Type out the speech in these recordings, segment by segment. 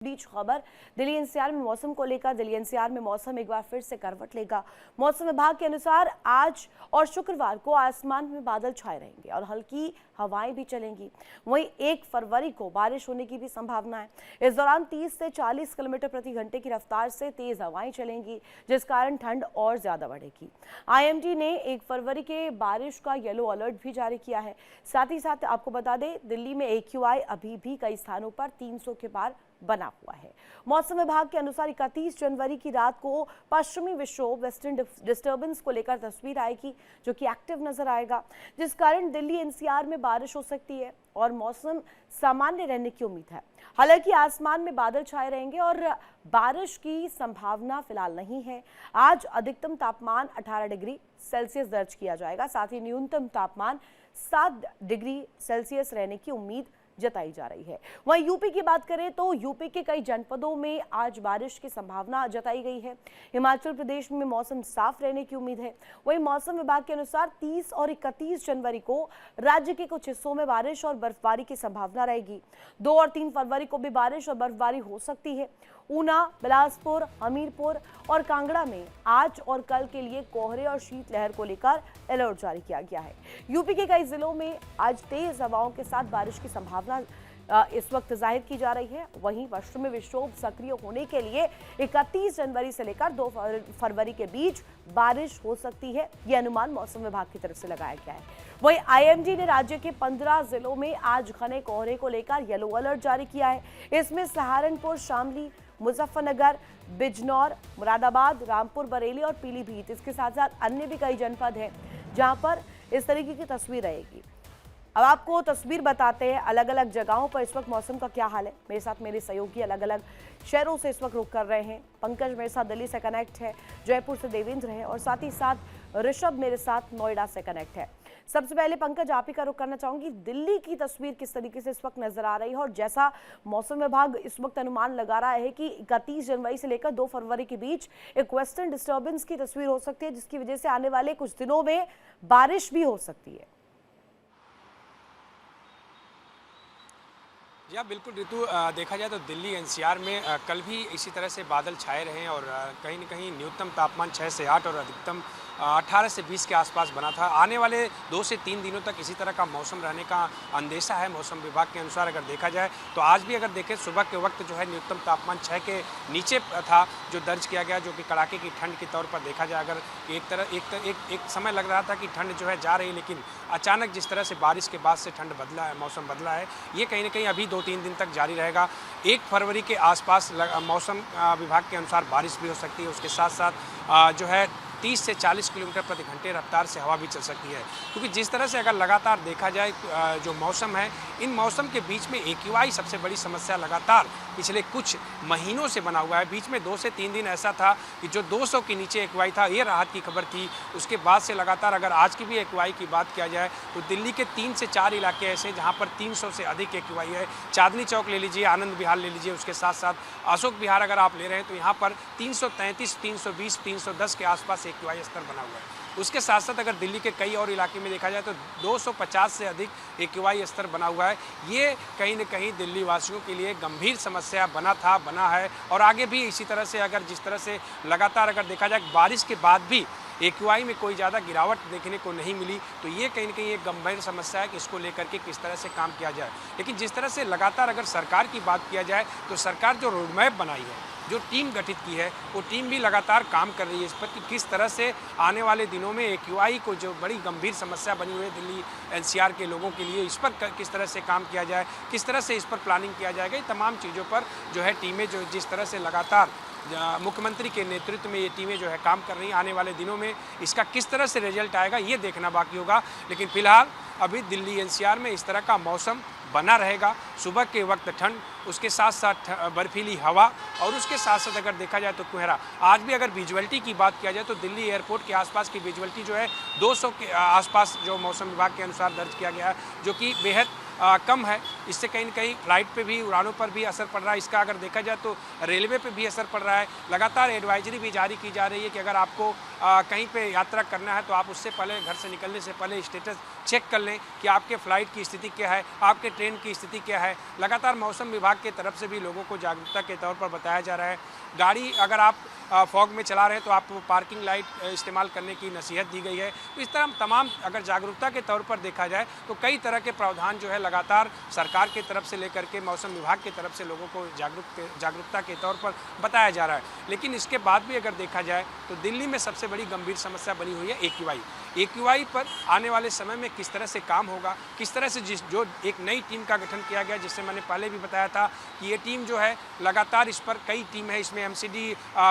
बीच खबर दिल्ली एनसीआर में मौसम को लेकर। दिल्ली एनसीआर में मौसम एक बार फिर से करवट लेगा। मौसम विभाग के अनुसार आज और शुक्रवार को आसमान में बादल छाए रहेंगे और हल्की हवाएं भी चलेंगी। वहीं 1 फरवरी को बारिश होने की भी संभावना है। इस दौरान 30 से 40 किलोमीटर प्रति घंटे की रफ्तार से तेज हवाएं चलेंगी, जिस कारण ठंड और ज्यादा बढ़ेगी। आईएमडी ने 1 फरवरी के बारिश का येलो अलर्ट भी जारी किया है। साथ ही साथ आपको बता दें, दिल्ली में AQI अभी भी कई स्थानों पर 300 के पार बना हुआ है। मौसम विभाग के अनुसार 31 जनवरी की रात को पश्चिमी विक्षोभ वेस्टर्न डिस्टर्बेंस को लेकर तस्वीर आएगी, जो कि एक्टिव नजर आएगा, जिस कारण दिल्ली एनसीआर में बारिश हो सकती है और मौसम सामान्य रहने की उम्मीद है। हालांकि आसमान में बादल छाए रहेंगे और बारिश की संभावना फिलहाल नहीं है। आज अधिकतम तापमान 18 डिग्री सेल्सियस दर्ज किया जाएगा, साथ ही न्यूनतम तापमान 7 डिग्री सेल्सियस रहने की उम्मीद जताई जा रही है। वहीं यूपी की बात करें तो यूपी के कई जनपदों में आज बारिश की संभावना जताई गई है। हिमाचल प्रदेश में मौसम साफ रहने की उम्मीद है। वहीं मौसम विभाग के अनुसार 30 और 31 जनवरी को राज्य के कुछ हिस्सों में बारिश और बर्फबारी की संभावना रहेगी। 2 और 3 फरवरी को भी बारिश और बर्फबारी हो सकती है। ऊना, बिलासपुर, हमीरपुर और कांगड़ा में आज और कल के लिए कोहरे और शीतलहर को लेकर अलर्ट जारी किया गया है। यूपी के कई जिलों में आज तेज हवाओं के साथ बारिश की संभावना इस वक्त जाहिर की जा रही है। वहीं पश्चिमी विक्षोभ सक्रिय होने के लिए 31 जनवरी से लेकर 2 फरवरी के बीच बारिश हो सकती है, यह अनुमान मौसम विभाग की तरफ से लगाया गया है। वहीं आईएमडी ने राज्य के 15 जिलों में आज घने कोहरे को लेकर येलो अलर्ट जारी किया है। इसमें सहारनपुर, शामली, मुजफ्फरनगर, बिजनौर, मुरादाबाद, रामपुर, बरेली और पीलीभीत, इसके साथ साथ अन्य भी कई जनपद हैं जहां पर इस तरीके की तस्वीर रहेगी। अब आपको तस्वीर बताते हैं अलग अलग जगहों पर इस वक्त मौसम का क्या हाल है। मेरे साथ मेरे सहयोगी अलग अलग शहरों से इस वक्त रुख कर रहे हैं। पंकज मेरे साथ दिल्ली से कनेक्ट है, जयपुर से देवेंद्र है और साथ ही साथ ऋषभ मेरे साथ नोएडा से कनेक्ट है। सबसे पहले पंकज, आप ही का रुख करना चाहूंगी, दिल्ली की तस्वीर किस तरीके से इस वक्त नजर आ रही है और जैसा मौसम विभाग इस वक्त अनुमान लगा रहा है कि 31 जनवरी से लेकर 2 फरवरी के बीच एक वेस्टर्न डिस्टर्बेंस की तस्वीर हो सकती है, जिसकी वजह से आने वाले कुछ दिनों में बारिश भी हो सकती है। जी हाँ, बिल्कुल ऋतु, देखा जाए तो दिल्ली एनसीआर में कल भी इसी तरह से बादल छाए रहे हैं और कहीं न कहीं न्यूनतम तापमान 6 से 8 और अधिकतम 18 से 20 के आसपास बना था। आने वाले 2 से 3 दिनों तक इसी तरह का मौसम रहने का अंदेशा है मौसम विभाग के अनुसार। अगर देखा जाए तो आज भी अगर देखें सुबह के वक्त जो है न्यूनतम तापमान 6 के नीचे था जो दर्ज किया गया, जो कि कड़ाके की ठंड के तौर पर देखा जाए। अगर एक समय लग रहा था कि ठंड जो है जा रही, लेकिन अचानक जिस तरह से बारिश के बाद से ठंड बदला है, मौसम बदला है, ये कहीं ना कहीं अभी 2-3 दिन तक जारी रहेगा। 1 फरवरी के आसपास मौसम विभाग के अनुसार बारिश भी हो सकती है। उसके साथ साथ जो है 30 से 40 किलोमीटर प्रति घंटे रफ्तार से हवा भी चल सकती है, क्योंकि जिस तरह से अगर लगातार देखा जाए जो मौसम है, इन मौसम के बीच में AQI सबसे बड़ी समस्या लगातार पिछले कुछ महीनों से बना हुआ है। बीच में 2 से 3 दिन ऐसा था कि जो 200 के नीचे AQI था, ये राहत की खबर थी। उसके बाद से लगातार अगर आज की भी AQI की बात किया जाए तो दिल्ली के 3 से 4 इलाके ऐसे जहाँ पर 300 से अधिक AQI है। चांदनी चौक ले लीजिए, आनंद विहार ले लीजिए, उसके साथ साथ अशोक विहार अगर आप ले रहे हैं तो यहाँ पर 333, 320, 310 के आसपास AQI स्तर बना हुआ है। उसके साथ साथ अगर दिल्ली के कई और इलाके में देखा जाए तो 250 से अधिक AQI स्तर बना हुआ है। ये कहीं न कहीं दिल्ली वासियों के लिए गंभीर समस्या बना है और आगे भी इसी तरह से अगर जिस तरह से लगातार अगर देखा जाए बारिश के बाद भी AQI में कोई ज़्यादा गिरावट देखने को नहीं मिली, तो ये कहीं न कहीं एक गंभीर समस्या है कि इसको लेकर के किस तरह से काम किया जाए। लेकिन जिस तरह से लगातार अगर सरकार की बात किया जाए तो सरकार जो रोडमैप बनाई है, जो टीम गठित की है, वो टीम भी लगातार काम कर रही है इस पर कि किस तरह से आने वाले दिनों में AQI को जो बड़ी गंभीर समस्या बनी हुई है दिल्ली एनसीआर के लोगों के लिए, इस पर किस तरह से काम किया जाए, किस तरह से इस पर प्लानिंग किया जाएगा। ये तमाम चीज़ों पर जो है टीमें जो जिस तरह से लगातार मुख्यमंत्री के नेतृत्व में ये टीमें जो है काम कर रही हैं, आने वाले दिनों में इसका किस तरह से रिजल्ट आएगा ये देखना बाकी होगा। लेकिन फिलहाल अभी दिल्ली एनसीआर में इस तरह का मौसम बना रहेगा। सुबह के वक्त ठंड, उसके साथ साथ बर्फीली हवा और उसके साथ साथ अगर देखा जाए तो कोहरा। आज भी अगर विजुअलिटी की बात किया जाए तो दिल्ली एयरपोर्ट के आसपास की विजुअलिटी जो है 200 के आसपास जो मौसम विभाग के अनुसार दर्ज किया गया है, जो कि बेहद कम है। इससे कहीं न कहीं फ्लाइट पे भी, उड़ानों पर भी असर पड़ रहा है। इसका अगर देखा जाए तो रेलवे पे भी असर पड़ रहा है। लगातार एडवाइजरी भी जारी की जा रही है कि अगर आपको कहीं पे यात्रा करना है तो आप उससे पहले, घर से निकलने से पहले स्टेटस चेक कर लें कि आपके फ़्लाइट की स्थिति क्या है, आपके ट्रेन की स्थिति क्या है। लगातार मौसम विभाग की तरफ से भी लोगों को जागरूकता के तौर पर बताया जा रहा है। गाड़ी अगर आप फॉग में चला रहे हैं तो आपको पार्किंग लाइट इस्तेमाल करने की नसीहत दी गई है। तो इस तरह तमाम अगर जागरूकता के तौर पर देखा जाए तो कई तरह के प्रावधान जो है लगातार सरकार की तरफ से लेकर के मौसम विभाग की तरफ से लोगों को जागरूकता के तौर पर बताया जा रहा है। लेकिन इसके बाद भी अगर देखा जाए तो दिल्ली में सबसे बड़ी गंभीर समस्या बनी हुई है AQI पर आने वाले समय में किस तरह से काम होगा, किस तरह से जो एक नई टीम का गठन किया गया, जिससे मैंने पहले भी बताया था कि ये टीम जो है लगातार, इस पर कई टीम है, इसमें MCD,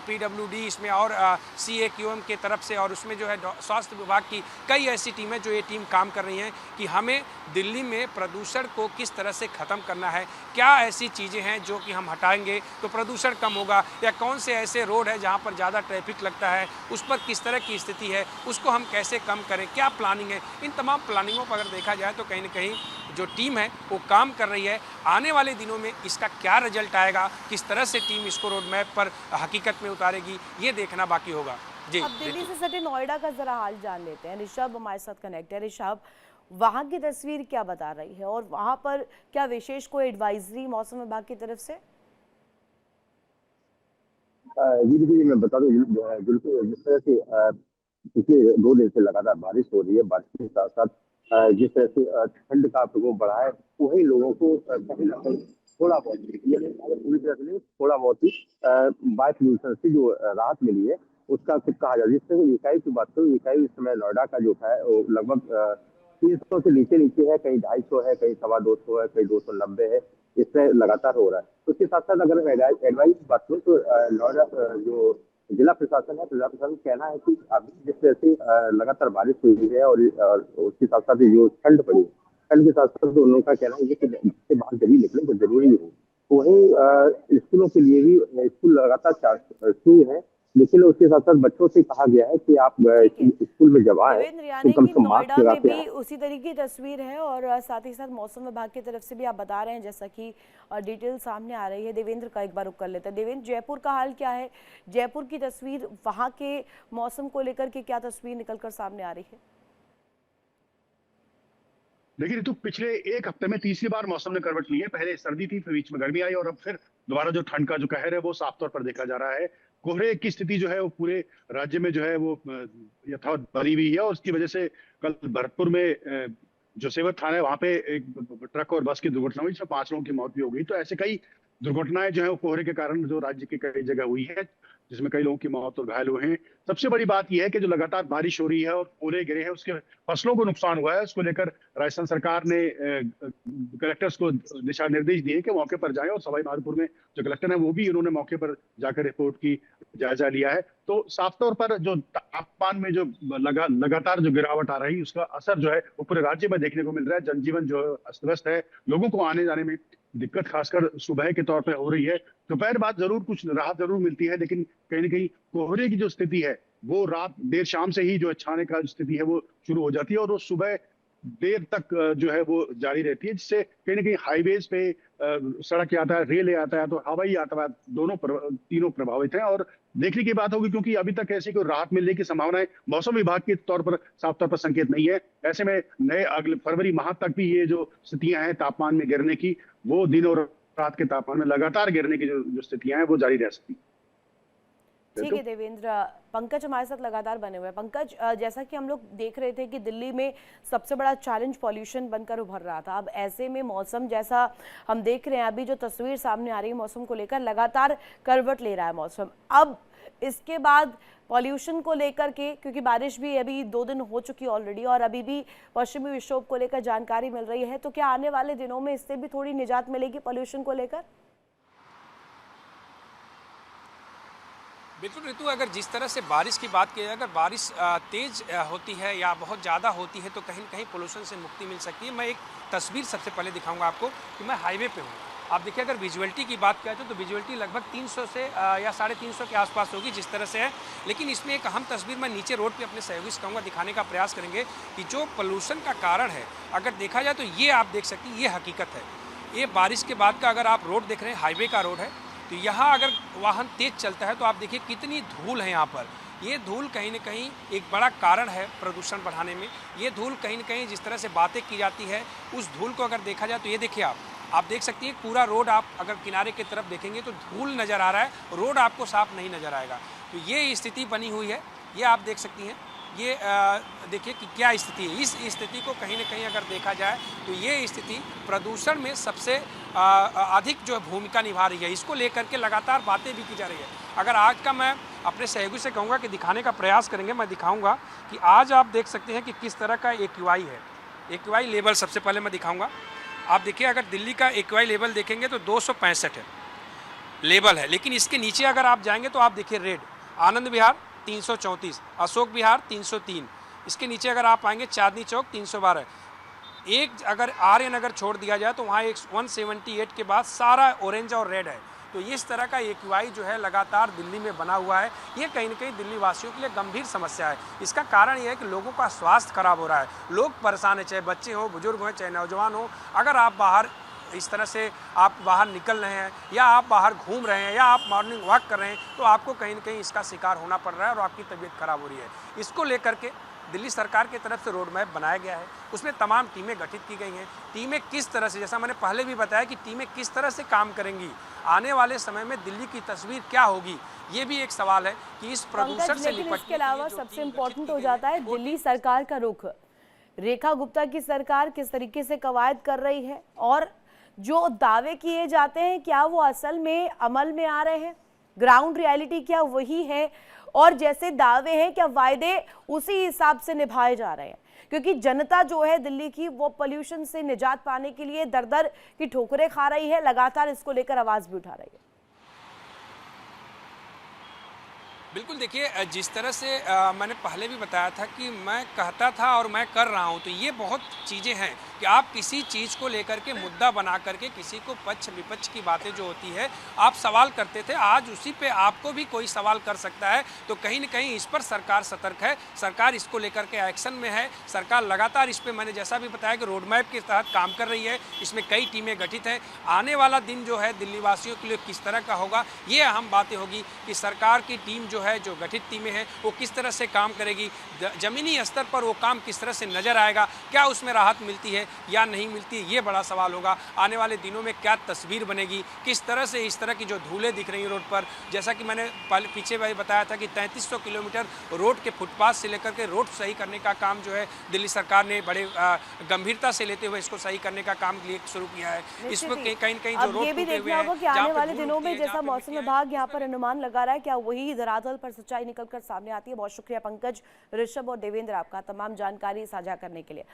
PWD, इसमें और CAQM के तरफ से, और उसमें जो है स्वास्थ्य विभाग की कई ऐसी टीमें जो ये टीम काम कर रही हैं कि हमें दिल्ली में प्रदूषण को किस तरह से ख़त्म करना है, क्या ऐसी चीज़ें हैं जो कि हम हटाएंगे तो प्रदूषण कम होगा, या कौन से ऐसे रोड है जहाँ पर ज़्यादा ट्रैफिक लगता है उस पर किस तरह की स्थिति है, उसको हम कैसे कम करें, क्या प्लानिंग है। इन तमाम प्लानिंगों पर अगर देखा जाए तो कहीं ना कहीं जो टीम है वो काम कर रही है। आने वाले दिनों में इसका क्या रिजल्ट आएगा, किस तरह से टीम इसको रोड मैप पर हकीकत में उतारेगी, ये देखना बाकी होगा। जी, अब दिल्ली से सटे नोएडा का जरा हाल जान लेते हैं। ऋषभ हमारे साथ कनेक्ट है। ऋषभ, वहाँ की तस्वीर क्या बता रही है और वहाँ पर क्या विशेष कोई एडवाइजरी मौसम विभाग की तरफ से? जी देखिए, मैं बता दूं बिल्कुल, जिस तरह से पिछले 2 दिन से लगातार बारिश हो रही है, बारिश के साथ साथ जिस तरह से ठंड का प्रकोप बढ़ा है, वही लोगों को कहीं ना कहीं थोड़ा बहुत, ये नहीं अगर पूरी तरह से नहीं, थोड़ा बहुत ही वायु प्रदूषण से जो राहत मिली है उसका कुछ कहा जाए। जिस तरह से इकाई की बात करूँ, इकाई इस समय नोएडा का जो है वो लगभग 300 से नीचे नीचे है, कहीं 250 है, कहीं 250 है, कहीं 290 है, इस तरह लगातार हो रहा है। उसके साथ साथ अगर मैं एडवाइस की बात करूँ तो नोएडा जो जिला प्रशासन है, जिला प्रशासन का कहना है कि अभी जिस तरह से लगातार बारिश हुई है और उसके साथ साथ जो ठंड पड़ी है, ठंड के साथ साथ उन लोगों का कहना है कि इससे बाहर जब भी निकले तो जरूरी हो। वहीं स्कूलों के लिए भी स्कूल लगातार शुरू है, लेकिन उसके साथ साथ बच्चों से कहा गया है कि आप स्कूल में जब आए देवेंद्र, तो यानी कम कि से कम मास्क नोएडा लगा में के भी आए। उसी तरह की तस्वीर है और साथ ही साथ मौसम विभाग की तरफ से भी आप बता रहे हैं, जैसा कि डिटेल सामने आ रही है। देवेंद्र का एक बार रुक कर लेते हैं। देवेंद्र, जयपुर का हाल क्या है? जयपुर की तस्वीर, वहाँ के मौसम को लेकर के क्या तस्वीर निकल कर सामने आ रही है? देखिए ऋतु, पिछले 1 हफ्ते में तीसरी बार मौसम ने करवट ली है। पहले सर्दी थी, फिर बीच में गर्मी आई और अब फिर दोबारा जो ठंड का जो कहर है वो साफ तौर पर देखा जा रहा है। कोहरे की स्थिति जो है वो पूरे राज्य में जो है वो यथावत बनी हुई है और उसकी वजह से कल भरतपुर में जो सेवर थाना है वहां पे एक ट्रक और बस की दुर्घटना हुई, जिसमें 5 लोगों की मौत भी हो गई। तो ऐसे कई दुर्घटनाएं जो है वो कोहरे के कारण जो राज्य की कई जगह हुई है, जिसमें कई लोगों की मौत और घायल हुए हैं। सबसे बड़ी बात यह है कि जो लगातार बारिश हो रही है और ओले गिरे हैं, उसके फसलों को नुकसान हुआ है। उसको लेकर राजस्थान सरकार ने कलेक्टर्स को दिशा निर्देश दिए कि मौके पर जाएं और सवाई माधोपुर में जो कलेक्टर है वो भी उन्होंने मौके पर जाकर रिपोर्ट की जायजा लिया है। तो साफ तौर पर जो तापमान में जो लगातार जो गिरावट आ रही है उसका असर जो है वो पूरे राज्य में देखने को मिल रहा है। जनजीवन जो है अस्त व्यस्त है, लोगों को आने जाने में दिक्कत खासकर सुबह के तौर पर हो रही है। दोपहर बाद जरूर कुछ राहत जरूर मिलती है, लेकिन कहीं ना कहीं कोहरे की जो स्थिति है वो रात देर शाम से ही जो छाने का स्थिति है वो शुरू हो जाती है और वो सुबह देर तक जो है वो जारी रहती है, जिससे कहीं ना कहीं हाईवेज पे सड़क यातायात, रेल यातायात और हवाई यातायात तीनों प्रभावित हैं। और देखने की बात होगी, क्योंकि अभी तक ऐसी कोई राहत मिलने की संभावनाएं मौसम विभाग के तौर पर साफ तौर पर संकेत नहीं है। ऐसे में नए अगले फरवरी माह तक भी ये जो स्थितियां हैं तापमान में गिरने की, वो दिन और रात के तापमान में लगातार गिरने की जो स्थितियां हैं वो जारी रह सकती। ठीक है देवेंद्र। पंकज हमारे साथ लगातार बने हुए हैं। पंकज, जैसा कि हम लोग देख रहे थे कि दिल्ली में सबसे बड़ा चैलेंज पॉल्यूशन बनकर उभर रहा था। अब ऐसे में मौसम, जैसा हम देख रहे हैं अभी जो तस्वीर सामने आ रही है मौसम को लेकर, लगातार करवट ले रहा है मौसम। अब इसके बाद पॉल्यूशन को लेकर के, क्योंकि बारिश भी अभी 2 दिन हो चुकी ऑलरेडी और अभी भी पश्चिमी विक्षोभ को लेकर जानकारी मिल रही है, तो क्या आने वाले दिनों में इससे भी थोड़ी निजात मिलेगी पॉल्यूशन को लेकर? बिल्कुल ऋतु, अगर जिस तरह से बारिश की बात की जाए, अगर बारिश तेज होती है या बहुत ज़्यादा होती है तो कहीं न कहीं पोल्यूशन से मुक्ति मिल सकती है। मैं एक तस्वीर सबसे पहले दिखाऊंगा आपको कि मैं हाईवे पे हूँ आप देखिए अगर विजुअलिटी की बात करें तो विजुअलिटी लगभग 300 से या 350 के आसपास होगी जिस तरह से है। लेकिन इसमें एक अहम तस्वीर मैं नीचे रोड पे अपने सहयोगी से कहूँगा दिखाने का प्रयास करेंगे कि जो पोल्यूशन का कारण है अगर देखा जाए तो ये आप देख सकते हैं, ये हकीकत है। ये बारिश के बाद का अगर आप रोड देख रहे हैं, हाईवे का रोड है, तो यहाँ अगर वाहन तेज चलता है तो आप देखिए कितनी धूल है यहाँ पर। ये धूल कहीं न कहीं एक बड़ा कारण है प्रदूषण बढ़ाने में। ये धूल कहीं न कहीं जिस तरह से बातें की जाती है, उस धूल को अगर देखा जाए तो ये देखिए आप देख सकती हैं पूरा रोड आप अगर किनारे की तरफ देखेंगे तो धूल नज़र आ रहा है, रोड आपको साफ नहीं नज़र आएगा। तो ये स्थिति बनी हुई है, ये आप देख सकती हैं। ये देखिए कि क्या स्थिति है। इस स्थिति को कहीं न कहीं अगर देखा जाए तो ये स्थिति प्रदूषण में सबसे अधिक जो भूमिका निभा रही है। इसको लेकर के लगातार बातें भी की जा रही है। अगर आज का मैं अपने सहयोगी से कहूँगा कि दिखाने का प्रयास करेंगे, मैं दिखाऊँगा कि आज आप देख सकते हैं कि किस तरह का AQI है। AQI लेवल सबसे पहले मैं दिखाऊँगा। आप देखिए अगर दिल्ली का AQI लेवल देखेंगे तो 265 है लेवल है, लेकिन इसके नीचे अगर आप जाएंगे तो आप देखिए रेड, आनंद विहार 334, अशोक विहार 303, इसके नीचे अगर आप आएंगे चांदनी चौक 312। एक अगर आर्य नगर छोड़ दिया जाए तो वहाँ एक 178 के बाद सारा ऑरेंज और रेड है। तो इस तरह का AQI जो है लगातार दिल्ली में बना हुआ है। ये कहीं न कहीं दिल्ली वासियों के लिए गंभीर समस्या है। इसका कारण ये है कि लोगों का स्वास्थ्य खराब हो रहा है, लोग परेशान हैं, चाहे बच्चे हो, बुजुर्ग हो, चाहे नौजवान हो। अगर आप बाहर इस तरह से आप बाहर निकल रहे हैं या आप बाहर घूम रहे हैं या आप मॉर्निंग वॉक कर रहे हैं तो आपको कहीं न कहीं इसका शिकार होना पड़ रहा है और आपकी तबीयत खराब हो रही है। इसको लेकर के दिल्ली सरकार की तरफ से रोड मैप बनाया गया है, उसमें तमाम टीमें गठित की गई हैं। टीमें किस तरह से, जैसा मैंने पहले भी बताया कि टीमें किस तरह से काम करेंगी, आने वाले समय में दिल्ली की तस्वीर क्या होगी, ये भी एक सवाल है कि इस प्रदूषण से लेकिन निपटने इसके अलावा के लिए जो सबसे टीम इम्पोर्टेंट गठित हो की गई जाता है है, वो दिल्ली सरकार का रुख। रेखा गुप्ता की सरकार किस तरीके से कवायद कर रही है और जो दावे किए जाते हैं क्या वो असल में अमल में आ रहे हैं, ग्राउंड रियलिटी क्या वही है, और जैसे दावे हैं क्या वायदे उसी हिसाब से निभाए जा रहे हैं? क्योंकि जनता जो है दिल्ली की वो पोल्यूशन से निजात पाने के लिए दर दर की ठोकरें खा रही है, लगातार इसको लेकर आवाज भी उठा रही है। बिल्कुल देखिए जिस तरह से मैंने पहले भी बताया था कि मैं कहता था और मैं कर रहा हूं, तो ये बहुत चीज़ें हैं कि आप किसी चीज़ को लेकर के मुद्दा बना करके किसी को पक्ष विपक्ष की बातें जो होती है आप सवाल करते थे, आज उसी पे आपको भी कोई सवाल कर सकता है। तो कहीं न कहीं इस पर सरकार सतर्क है, सरकार इसको लेकर के एक्शन में है। सरकार लगातार इस पर, मैंने जैसा भी बताया कि रोड मैप के तहत काम कर रही है, इसमें कई टीमें गठित हैं। आने वाला दिन जो है दिल्ली वासियों के लिए किस तरह का होगा, ये अहम बातें होगी कि सरकार की टीम जो है, जो गठित टीमें हैं, वो किस तरह से काम करेगी, ज़मीनी स्तर पर वो काम किस तरह से नज़र आएगा, क्या उसमें राहत मिलती है या नहीं मिलती, ये बड़ा सवाल होगा। आने वाले दिनों में क्या तस्वीर बनेगी, किस तरह से इस तरह की जो धूलें दिख रही हैं रोड पर, जैसा कि मैंने पीछे भी बताया था कि 3300 किलोमीटर रोड के फुटपाथ से लेकर के रोड सही करने का काम जो है दिल्ली सरकार ने बड़े गंभीरता से लेते हुए इसको सही करने का काम शुरू किया है। इसमें कहीं न कहीं जो रोड ये भी देखना होगा कि आने वाले दिनों में जैसा मौसम विभाग यहाँ पर अनुमान लगा रहा है क्या वही धरातल पर सच्चाई निकलकर सामने आती है। बहुत शुक्रिया पंकज, ऋषभ और देवेंद्र आपका तमाम जानकारी साझा करने के लिए।